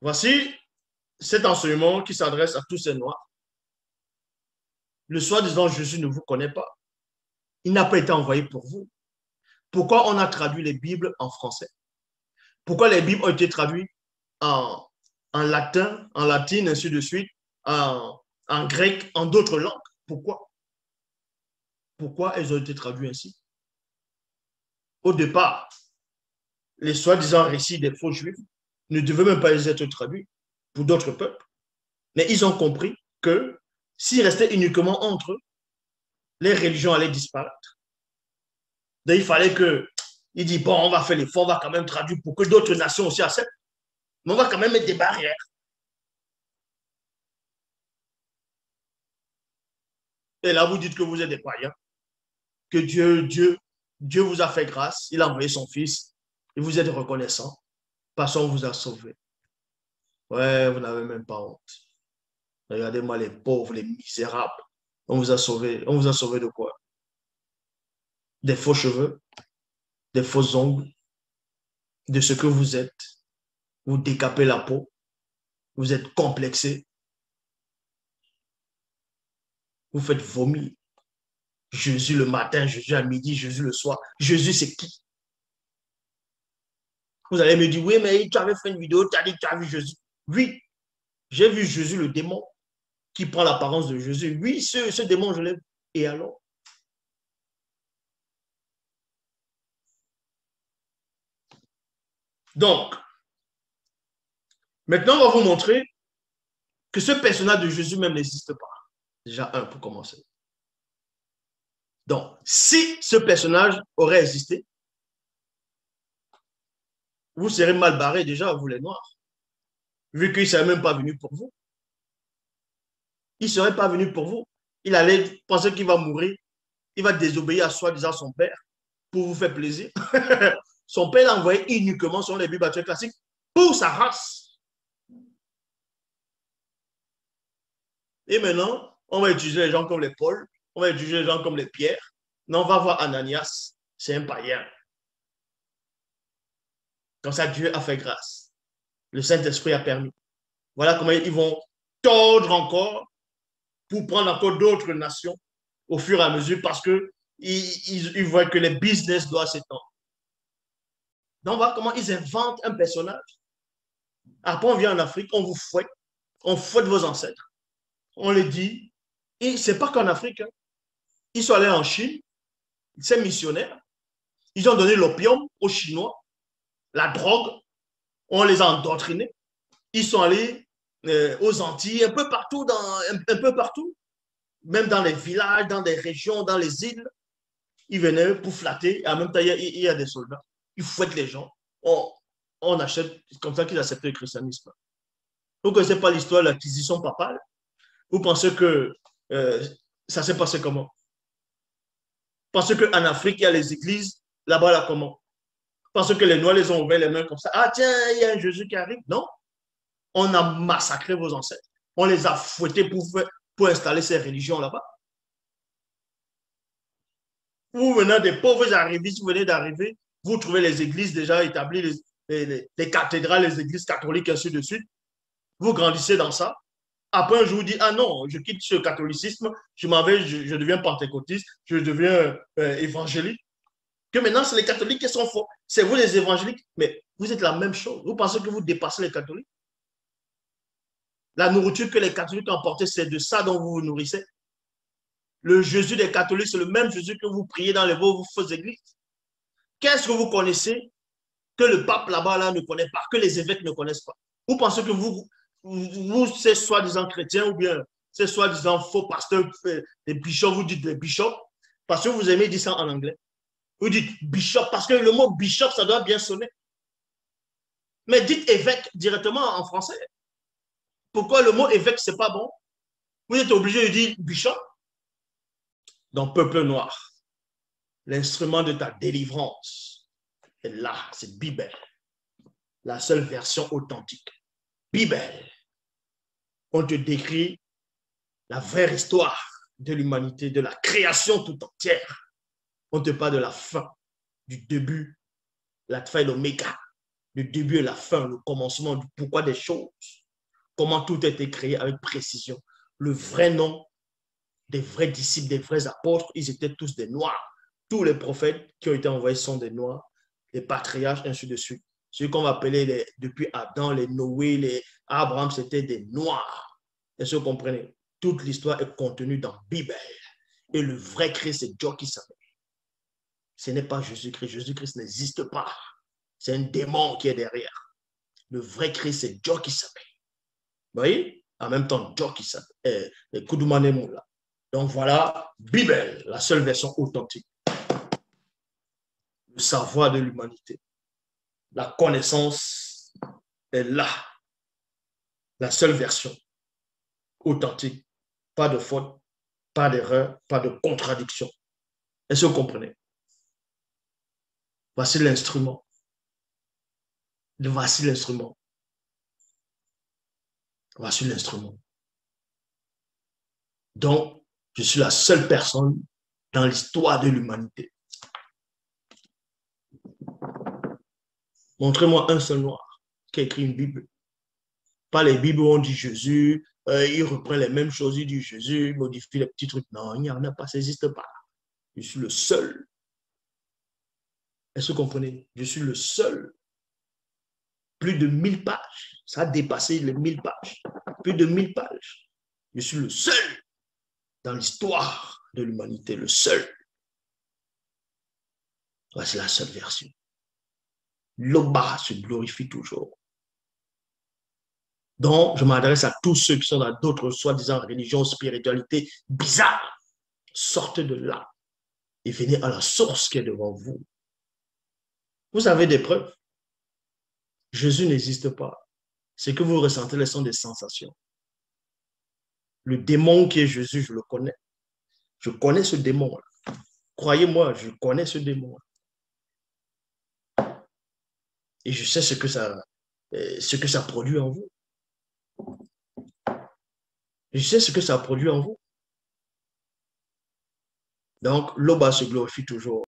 Voici cet enseignement qui s'adresse à tous ces noirs. Le soi-disant Jésus ne vous connaît pas. Il n'a pas été envoyé pour vous. Pourquoi on a traduit les Bibles en français? Pourquoi les Bibles ont été traduites en latin, en latine, ainsi de suite, en grec, en d'autres langues? Pourquoi? Pourquoi elles ont été traduites ainsi? Au départ, les soi-disant récits des faux juifs ne devaient même pas être traduits pour d'autres peuples. Mais ils ont compris que s'ils restaient uniquement entre eux, les religions allaient disparaître. Donc il fallait que, il dit, bon, on va faire l'effort, on va quand même traduire pour que d'autres nations aussi acceptent, mais on va quand même mettre des barrières. Et là, vous dites que vous êtes des païens, que Dieu vous a fait grâce, il a envoyé son fils, et vous êtes reconnaissant, parce qu'on vous a sauvé. Ouais, vous n'avez même pas honte. Regardez-moi les pauvres, les misérables. On vous a sauvé. On vous a sauvé de quoi? Des faux cheveux, des faux ongles, de ce que vous êtes. Vous décapez la peau, vous êtes complexé, vous faites vomir. Jésus le matin, Jésus à midi, Jésus le soir. Jésus, c'est qui? Vous allez me dire, oui, mais tu avais fait une vidéo, tu as dit que tu as vu Jésus. Oui, j'ai vu Jésus, le démon, qui prend l'apparence de Jésus. Oui, ce démon, je l'ai vu. Et alors? Donc, maintenant, on va vous montrer que ce personnage de Jésus même n'existe pas. Déjà, un, pour commencer. Donc, si ce personnage aurait existé, vous serez mal barré déjà, vous les Noirs, vu qu'il ne serait même pas venu pour vous. Il ne serait pas venu pour vous. Il allait penser qu'il va mourir. Il va désobéir à soi-disant son père pour vous faire plaisir. Son père l'a envoyé uniquement sur les Bibles classiques pour sa race. Et maintenant, on va utiliser les gens comme les Paul, on va utiliser les gens comme les Pierre. Non, on va voir Ananias, c'est un païen. Comme ça, Dieu a fait grâce. Le Saint-Esprit a permis. Voilà comment ils vont tordre encore pour prendre encore d'autres nations au fur et à mesure parce qu'ils voient que les business doivent s'étendre. Donc, on voit comment ils inventent un personnage. Après, on vient en Afrique, on fouette vos ancêtres. On les dit, et ce n'est pas qu'en Afrique. Hein. Ils sont allés en Chine, ces missionnaires, ils ont donné l'opium aux Chinois, la drogue, on les a endoctrinés. Ils sont allés aux Antilles, un peu partout, un peu partout, même dans les villages, dans les régions, dans les îles. Ils venaient pour flatter, et en même temps, il y a des soldats. Ils fouettent les gens. On achète, comme ça qu'ils acceptent le christianisme. Vous ne connaissez pas l'histoire de l'acquisition papale? Vous pensez que ça s'est passé comment? Parce qu'en Afrique, il y a les églises, là-bas, là, comment? Parce que les Noirs les ont ouvert les mains comme ça. Ah, tiens, il y a un Jésus qui arrive. Non. On a massacré vos ancêtres. On les a fouettés pour installer ces religions là-bas. Vous venez des pauvres arrivistes, vous venez d'arriver, vous trouvez les églises déjà établies, les cathédrales, les églises catholiques, ainsi de suite. Vous grandissez dans ça. Après, un jour, vous dites, ah non, je quitte ce catholicisme, je deviens pentecôtiste, je deviens évangélique. Que maintenant, c'est les catholiques qui sont forts. C'est vous les évangéliques, mais vous êtes la même chose. Vous pensez que vous dépassez les catholiques? La nourriture que les catholiques ont portée, c'est de ça dont vous vous nourrissez. Le Jésus des catholiques, c'est le même Jésus que vous priez dans vos fausses églises. Qu'est-ce que vous connaissez que le pape là-bas là, ne connaît pas, que les évêques ne connaissent pas? Vous pensez que vous c'est soi-disant chrétien ou bien c'est soi-disant faux pasteur, les bishops, vous dites les bishops, parce que vous aimez dire ça en anglais. Vous dites bishop, parce que le mot bishop, ça doit bien sonner. Mais dites évêque directement en français. Pourquoi le mot évêque, c'est pas bon? Vous êtes obligé de dire bishop. Donc, peuple noir, l'instrument de ta délivrance est là, c'est Bible. La seule version authentique. Bible. On te décrit la vraie histoire de l'humanité, de la création tout entière. On te parle de la fin, du début, la fin et l'oméga, le début et la fin, le commencement, du pourquoi des choses, comment tout a été créé avec précision. Le vrai nom des vrais disciples, des vrais apôtres, ils étaient tous des Noirs. Tous les prophètes qui ont été envoyés sont des Noirs, les patriarches, ainsi de suite. Ceux qu'on va appeler depuis Adam, les Noé, les Abraham, c'était des Noirs. Est-ce que vous comprenez? Toute l'histoire est contenue dans la Bible. Et le vrai Christ, c'est Dieu qui s'appelle. Ce n'est pas Jésus-Christ. Jésus-Christ n'existe pas. C'est un démon qui est derrière. Le vrai Christ, c'est Dieu qui s'appelle. Vous voyez? En même temps, Dieu qui s'appelle. Koudoumane. Donc voilà, Bible, la seule version authentique. Le savoir de l'humanité. La connaissance est là. La seule version authentique. Pas de faute, pas d'erreur, pas de contradiction. Est-ce que vous comprenez? Voici l'instrument. Voici l'instrument. Voici l'instrument. Donc, je suis la seule personne dans l'histoire de l'humanité. Montrez-moi un seul noir qui a écrit une Bible. Pas les Bibles où on dit Jésus, il reprend les mêmes choses, il dit Jésus, il modifie les petits trucs. Non, il n'y en a pas, ça n'existe pas. Je suis le seul. Est-ce que vous comprenez? Je suis le seul. Plus de 1000 pages. Ça a dépassé les 1000 pages. Plus de 1000 pages. Je suis le seul dans l'histoire de l'humanité, le seul. C'est la seule version. L'Oba se glorifie toujours. Donc, je m'adresse à tous ceux qui sont dans d'autres soi-disant religions, spiritualités bizarres. Sortez de là et venez à la source qui est devant vous. Vous avez des preuves. Jésus n'existe pas. Ce que vous ressentez, ce sont des sensations. Le démon qui est Jésus, je le connais. Je connais ce démon-là. Croyez-moi, je connais ce démon-là. Et je sais ce que ça produit en vous. Je sais ce que ça produit en vous. Donc, l'Oba se glorifie toujours.